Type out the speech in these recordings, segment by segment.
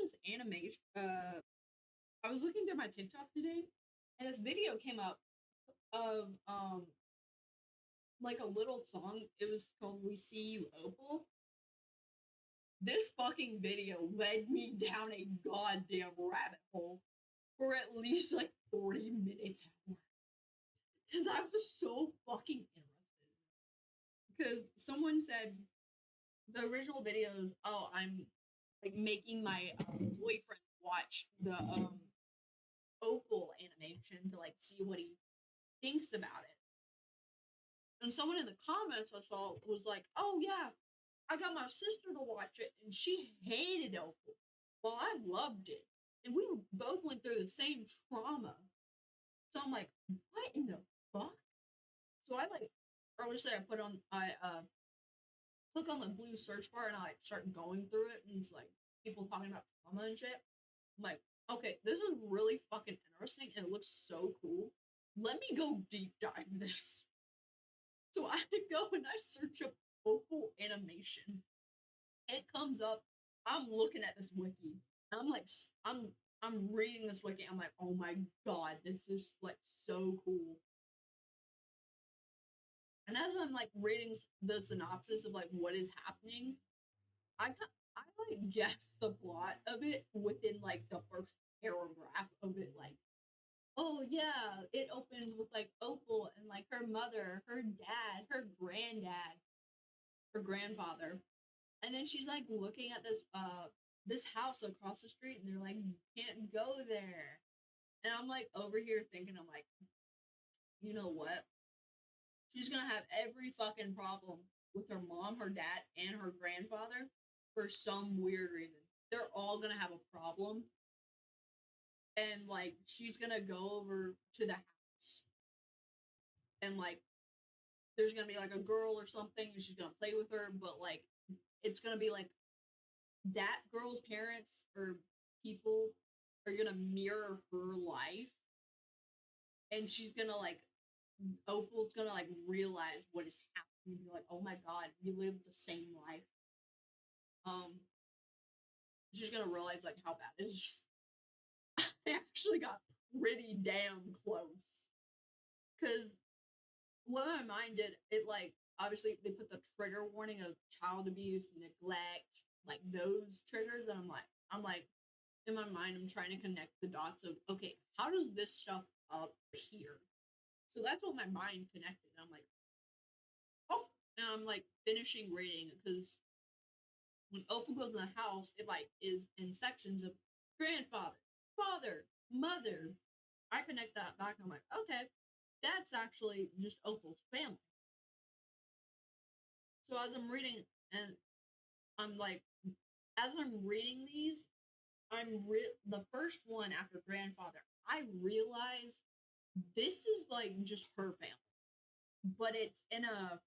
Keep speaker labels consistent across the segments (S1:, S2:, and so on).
S1: this animation. I was looking through my TikTok today, and this video came up of like a little song. It was called "We See You, Opal." This fucking video led me down a goddamn rabbit hole for at least like 40 minutes because I was so fucking interested. Because someone said the original videos, oh, I'm like making my boyfriend watch the Opal animation to like see what he thinks about it. And someone in the comments I saw was like, oh yeah, I got my sister to watch it and she hated Opal. Well, I loved it. And we both went through the same trauma. So I'm like, what in the fuck? So I like, obviously I click on the blue search bar and I like start going through it and it's like people talking about trauma and shit. I'm like, okay, this is really fucking interesting and it looks so cool. Let me go deep dive this. So I go and I search up Opal animation. It comes up. I'm looking at this wiki. I'm like, I'm reading this wiki. I'm like, oh my god, this is like so cool. And as I'm like reading the synopsis of like what is happening, I like guess the plot of it within like the first paragraph of it. Like, oh yeah, it opens with like Opal and like her mother, her dad, her granddad, her grandfather, and then she's like looking at this house across the street, and they're like, you can't go there. And I'm like over here thinking, I'm like, you know what? She's gonna have every fucking problem with her mom, her dad, and her grandfather for some weird reason. They're all gonna have a problem. And like she's gonna go over to the house and like there's gonna be like a girl or something and she's gonna play with her, but like it's gonna be like that girl's parents or people are gonna mirror her life and she's gonna like Opal's gonna like realize what is happening and be like, oh my god, we live the same life. Um she's gonna realize like how bad it is. I actually got pretty damn close. Cause what my mind did, it like obviously they put the trigger warning of child abuse, neglect, like those triggers, and I'm like in my mind, I'm trying to connect the dots of okay, how does this stuff appear? So that's what my mind connected. I'm like, oh, and I'm like finishing reading because when Opal goes in the house, it like is in sections of grandfather, father, mother. I connect that back. And I'm like, okay, that's actually just Opal's family. So as I'm reading, and I'm like, as I'm reading these, the first one after grandfather. I realize this is like just her family, but it's in a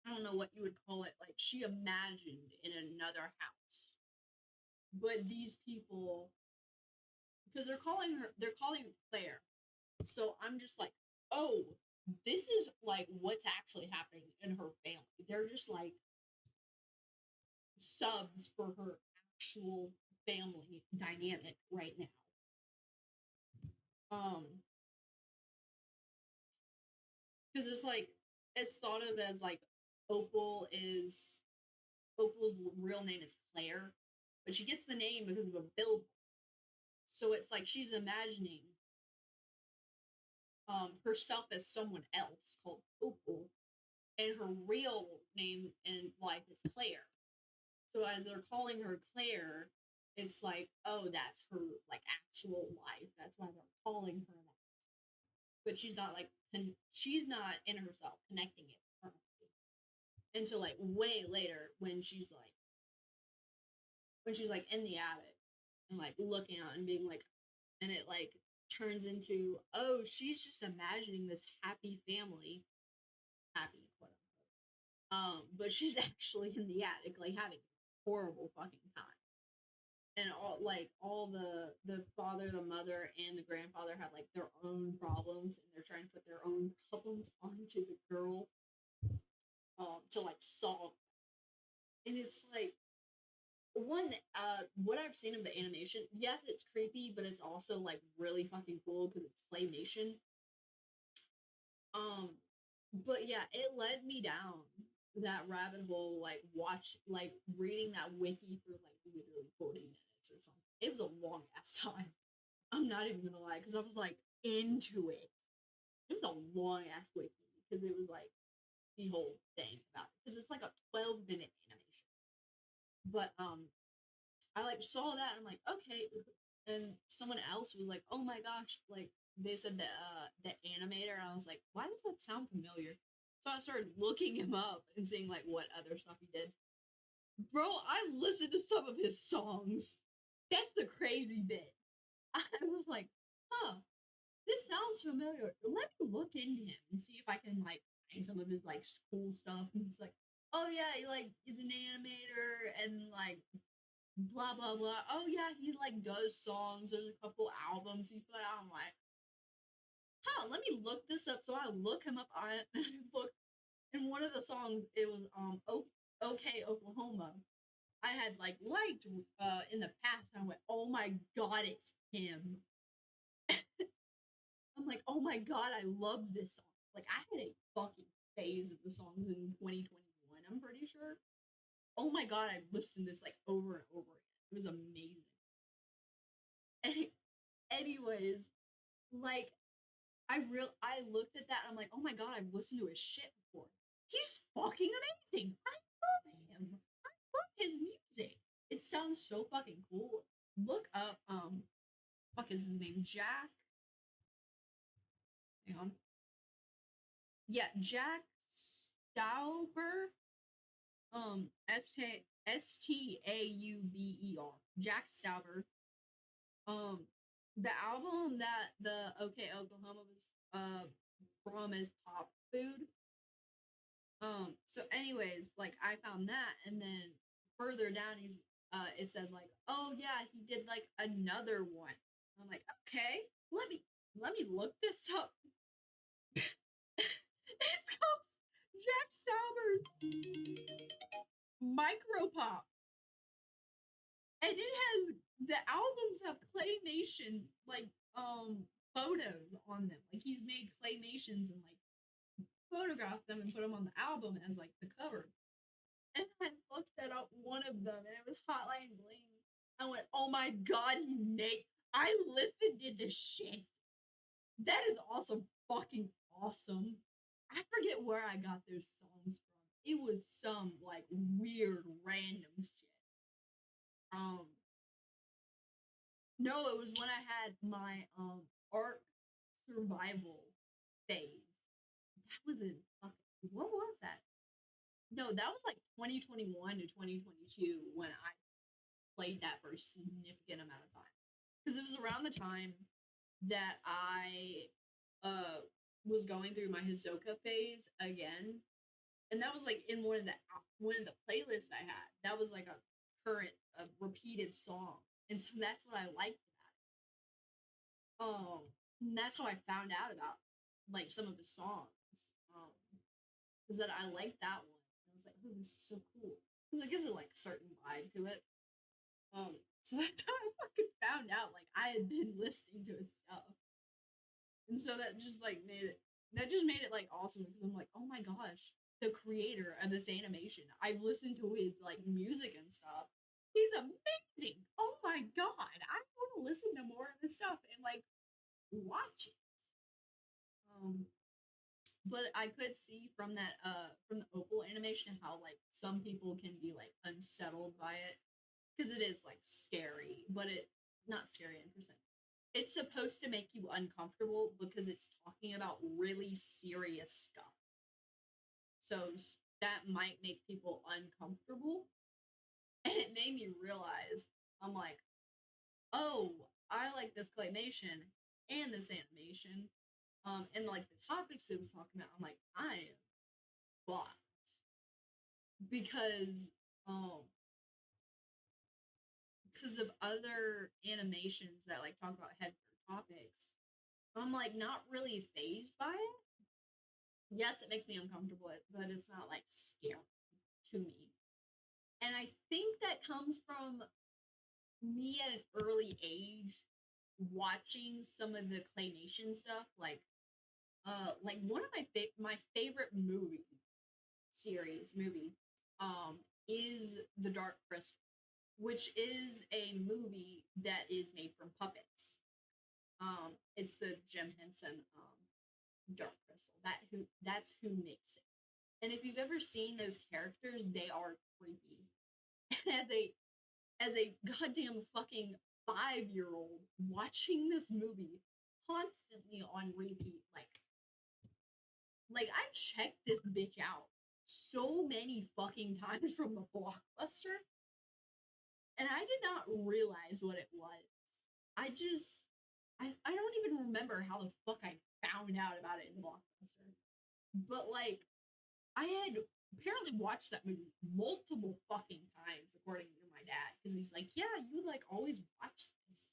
S1: I don't know what you would call it. Like she imagined in another house, but these people because they're calling her Claire. So I'm just like, oh, this is like what's actually happening in her family. They're just like subs for her actual family dynamic right now. Because it's like it's thought of as like Opal is Opal's real name is Claire, but she gets the name because of a billboard. So it's like she's imagining herself as someone else called Opal, and her real name in life is Claire. So as they're calling her Claire, it's like, oh, that's her like actual life. That's why they're calling her that. But she's not like she's not in herself connecting it permanently until like way later when she's like in the attic and like looking out and being like, and it like turns into, oh, she's just imagining this happy family, happy quote unquote. But she's actually in the attic like having a horrible fucking time. And all the father, the mother, and the grandfather have like their own problems, and they're trying to put their own problems onto the girl to like solve. And it's like what I've seen of the animation, yes, it's creepy, but it's also like really fucking cool because it's claymation. Um, but yeah, it led me down that rabbit hole, like reading that wiki for like literally 40 minutes or something. It was a long ass time. I'm not even gonna lie, because I was like into it. It was a long ass wiki because it was like the whole thing about it. Because it's like a 12-minute animation. But I like saw that and I'm like, okay. And someone else was like, oh my gosh, like they said the animator. And I was like, why does that sound familiar? So I started looking him up and seeing like what other stuff he did. Bro, I listened to some of his songs. That's the crazy bit. I was like, huh, this sounds familiar. Let me look into him and see if I can like find some of his like cool stuff. And it's like, oh yeah, he like is an animator and like blah blah blah. Oh yeah, he like does songs. There's a couple albums he's put out. I'm like, huh, let me look this up. So I look him up on it and I look in one of the songs, it was OK Oklahoma. I had like liked in the past and I went, oh my god, it's him. I'm like, oh my god, I love this song. Like I had a fucking phase of the songs in 2021, I'm pretty sure. Oh my god, I listened to this like over and over again. It was amazing. Any- Anyways, like I looked at that and I'm like, oh my god, I've listened to his shit before. He's fucking amazing. I love him. I love his music. It sounds so fucking cool. Look up fuck is his name? Jack. Hang on. Yeah, Jack Stauber. Stauber. Jack Stauber. Um the album that the OK Oklahoma was from is Pop Food. So anyways, like I found that and then further down it said like, oh yeah, he did like another one. I'm like, okay, let me look this up. It's called Jack Stauber's Micropop. And it has the albums have claymation like photos on them. Like he's made claymations and like photographed them and put them on the album as like the cover. And I looked at up one of them and it was Hotline Bling. I went, oh my god, I listened to this shit. That is also fucking awesome. I forget where I got those songs from. It was some like weird random shit. Um no, it was when I had my Ark survival phase. That was in fucking what was that? No, that was like 2021 to 2022 when I played that for a significant amount of time because it was around the time that I was going through my Hisoka phase again, and that was like in one of the playlists I had. That was like a current a repeated song, and so that's what I liked about it. And that's how I found out about like some of his songs. Is that I liked that one. I was like, oh, this is so cool because it gives it like a certain vibe to it. So that's how I fucking found out like I had been listening to his stuff. And so that just made it like awesome because I'm like, oh my gosh, the creator of this animation. I've listened to his like music and stuff. He's amazing. Oh my god. I want to listen to more of his stuff and like watch it. Um but I could see from the Opal animation how like some people can be like unsettled by it because it is like scary, but it not scary in percent. It's supposed to make you uncomfortable because it's talking about really serious stuff. So that might make people uncomfortable. And it made me realize I'm like, oh, I like this claymation and this animation. And like the topics it was talking about, I'm like, I am blocked because um because of other animations that like talk about heavier topics. I'm like not really phased by it. Yes, it makes me uncomfortable, but it's not like scary to me. And I think that comes from me at an early age watching some of the claymation stuff, like one of my favorite movie is The Dark Crystal, which is a movie that is made from puppets. It's the Jim Henson Dark Crystal. That's who makes it. And if you've ever seen those characters, they are creepy. And as a goddamn fucking 5-year old watching this movie constantly on repeat, like I checked this bitch out so many fucking times from the blockbuster, and I did not realize what it was. I just I don't even remember how the fuck I found out about it in the blockbuster. But like I had apparently watched that movie multiple fucking times, according to my dad, because he's like, "Yeah, you would like always watch this."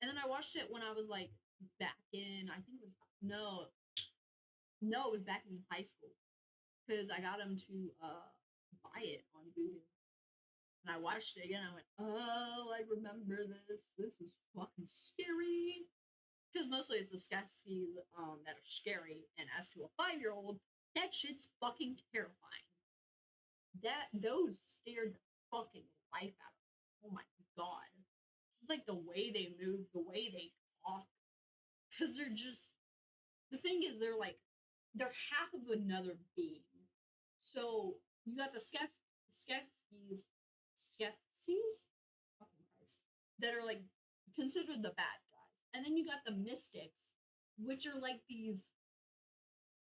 S1: And then I watched it when I was like back in, I think it was no, it was back in high school because I got him to buy it on Voodoo. And I watched it again. I went, "Oh, I remember this. This is fucking scary." Because mostly it's the Skeksis that are scary, and as to a 5-year old, that shit's fucking terrifying. Those scared the fucking life out of me. Oh my god! Just like the way they move, the way they talk, because they're just the thing is they're half of another being. So you got the Skeksis, fucking Christ, that are like considered the bad guys, and then you got the Mystics, which are like these.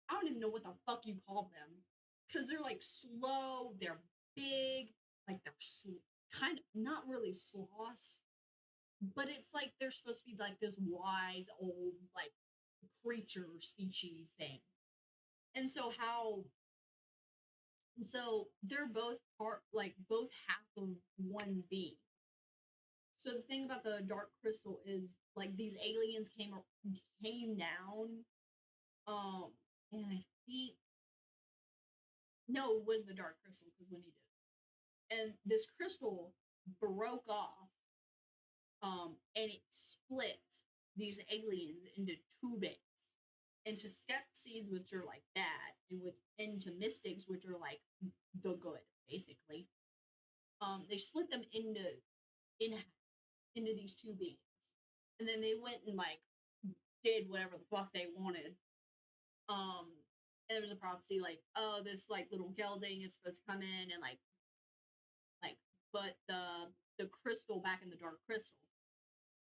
S1: I don't even know what the fuck you call them, because they're like slow, they're big, like they're kind of not really sloths, but it's like they're supposed to be like this wise old like creature species thing. And so they're both part like both half of one being. So the thing about the Dark Crystal is like these aliens came down, um, and I think no, it was the Dark Crystal because when he did it, and this crystal broke off, and it split these aliens into two bits, into Skeksis, which are like bad, and into Mystics, which are like the good, basically. They split them in into these two beings, and then they went and like did whatever the fuck they wanted. Um, and there was a prophecy like, oh, this like little gelding is supposed to come in and like put the crystal back in the Dark Crystal,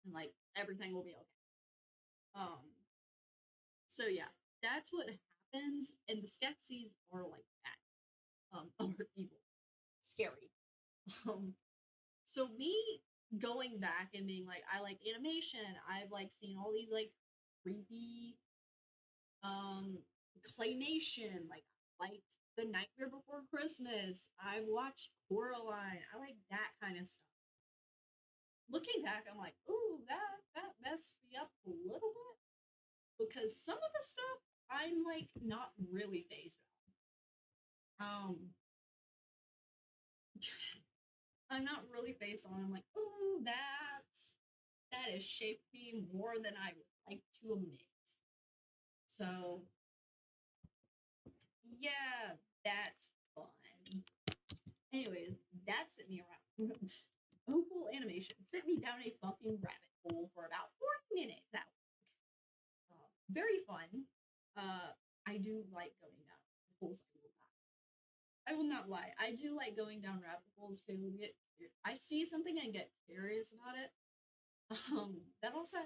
S1: and like everything will be okay. Um, so yeah, that's what happens, and the Skeksis are like that, are evil, scary. Um, so me going back and being like, I like animation. I've like seen all these like creepy um claymation. Like The Nightmare Before Christmas. I've watched Coraline. I like that kind of stuff. Looking back, I'm like, ooh, that messed me up a little bit because some of the stuff I'm like not really phased on. I'm not really phased on. I'm like, ooh, that has shaped me more than I would like to admit. So yeah, that's fun. Anyways, that sent me around. Opal animation sent me down a fucking rabbit hole for about 40 minutes out. Very fun. I do like going down holes. I will not lie. I do like going down rabbit holes because I see something and get curious about it. That also happened